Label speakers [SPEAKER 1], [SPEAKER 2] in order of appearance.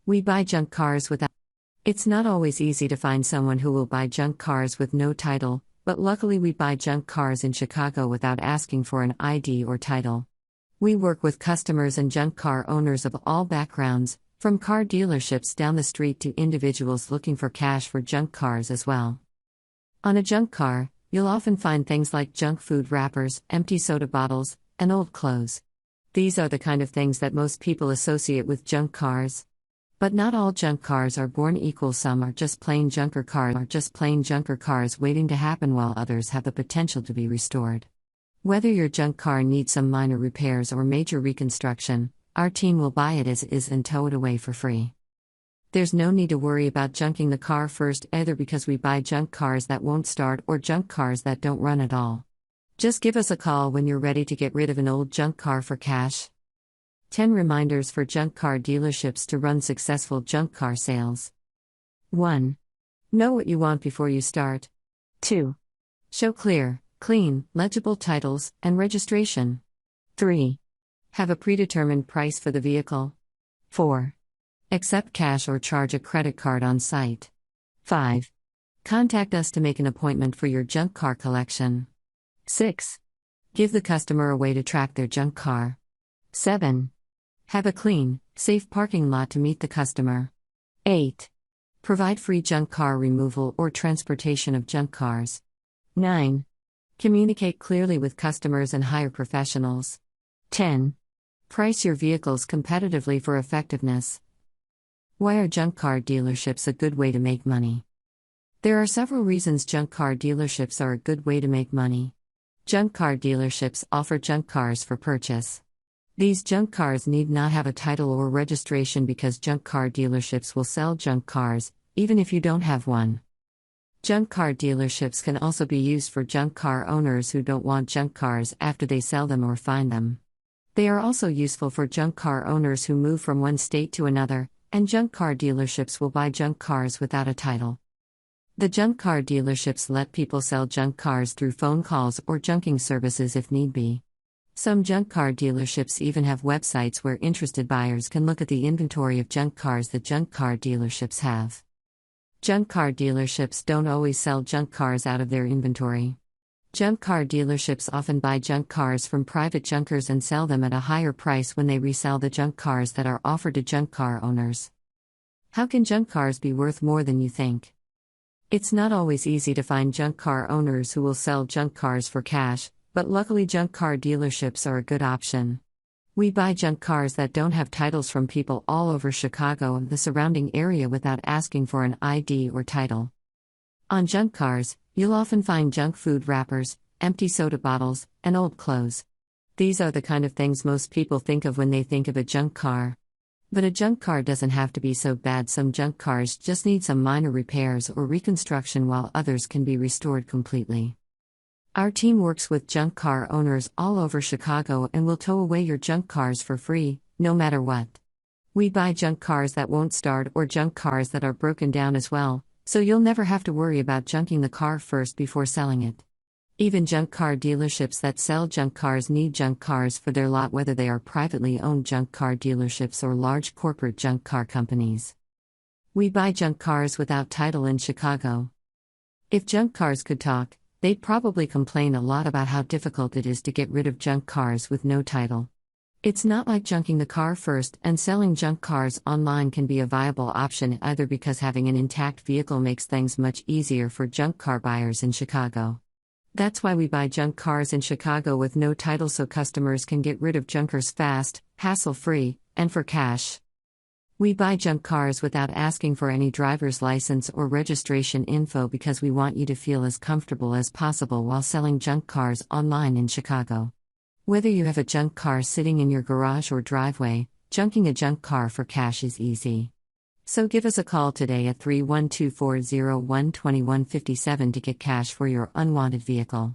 [SPEAKER 1] We buy junk cars without. It's not always easy to find someone who will buy junk cars with no title, but luckily we buy junk cars in Chicago without asking for an ID or title. We work with customers and junk car owners of all backgrounds, from car dealerships down the street to individuals looking for cash for junk cars as well. On a junk car, you'll often find things like junk food wrappers, empty soda bottles, and old clothes. These are the kind of things that most people associate with junk cars. But not all junk cars are born equal. Some are just plain junker cars waiting to happen, while others have the potential to be restored. Whether your junk car needs some minor repairs or major reconstruction, our team will buy it as is and tow it away for free. There's no need to worry about junking the car first either, because we buy junk cars that won't start or junk cars that don't run at all. Just give us a call when you're ready to get rid of an old junk car for cash. 10 reminders for junk car dealerships to run successful junk car sales. 1. Know what you want before you start. 2. Show clear, clean, legible titles and registration. 3. Have a predetermined price for the vehicle. 4. Accept cash or charge a credit card on site. 5. Contact us to make an appointment for your junk car collection. 6. Give the customer a way to track their junk car. 7. Have a clean, safe parking lot to meet the customer. 8. Provide free junk car removal or transportation of junk cars. 9. Communicate clearly with customers and hire professionals. 10. Price your vehicles competitively for effectiveness. Why are junk car dealerships a good way to make money? There are several reasons junk car dealerships are a good way to make money. Junk car dealerships offer junk cars for purchase. These junk cars need not have a title or registration because junk car dealerships will sell junk cars, even if you don't have one. Junk car dealerships can also be used for junk car owners who don't want junk cars after they sell them or find them. They are also useful for junk car owners who move from one state to another, and junk car dealerships will buy junk cars without a title. The junk car dealerships let people sell junk cars through phone calls or junking services if need be. Some junk car dealerships even have websites where interested buyers can look at the inventory of junk cars that junk car dealerships have. Junk car dealerships don't always sell junk cars out of their inventory. Junk car dealerships often buy junk cars from private junkers and sell them at a higher price when they resell the junk cars that are offered to junk car owners. How can junk cars be worth more than you think? It's not always easy to find junk car owners who will sell junk cars for cash, but luckily junk car dealerships are a good option. We buy junk cars that don't have titles from people all over Chicago and the surrounding area without asking for an ID or title. On junk cars, you'll often find junk food wrappers, empty soda bottles, and old clothes. These are the kind of things most people think of when they think of a junk car. But a junk car doesn't have to be so bad. Some junk cars just need some minor repairs or reconstruction, while others can be restored completely. Our team works with junk car owners all over Chicago and will tow away your junk cars for free, no matter what. We buy junk cars that won't start or junk cars that are broken down as well, so you'll never have to worry about junking the car first before selling it. Even junk car dealerships that sell junk cars need junk cars for their lot, whether they are privately owned junk car dealerships or large corporate junk car companies. We buy junk cars without title in Chicago. If junk cars could talk, they'd probably complain a lot about how difficult it is to get rid of junk cars with no title. It's not like junking the car first, and selling junk cars online can be a viable option either, because having an intact vehicle makes things much easier for junk car buyers in Chicago. That's why we buy junk cars in Chicago with no title, so customers can get rid of junkers fast, hassle-free, and for cash. We buy junk cars without asking for any driver's license or registration info because we want you to feel as comfortable as possible while selling junk cars online in Chicago. Whether you have a junk car sitting in your garage or driveway, junking a junk car for cash is easy. So give us a call today at 312-401-2157 to get cash for your unwanted vehicle.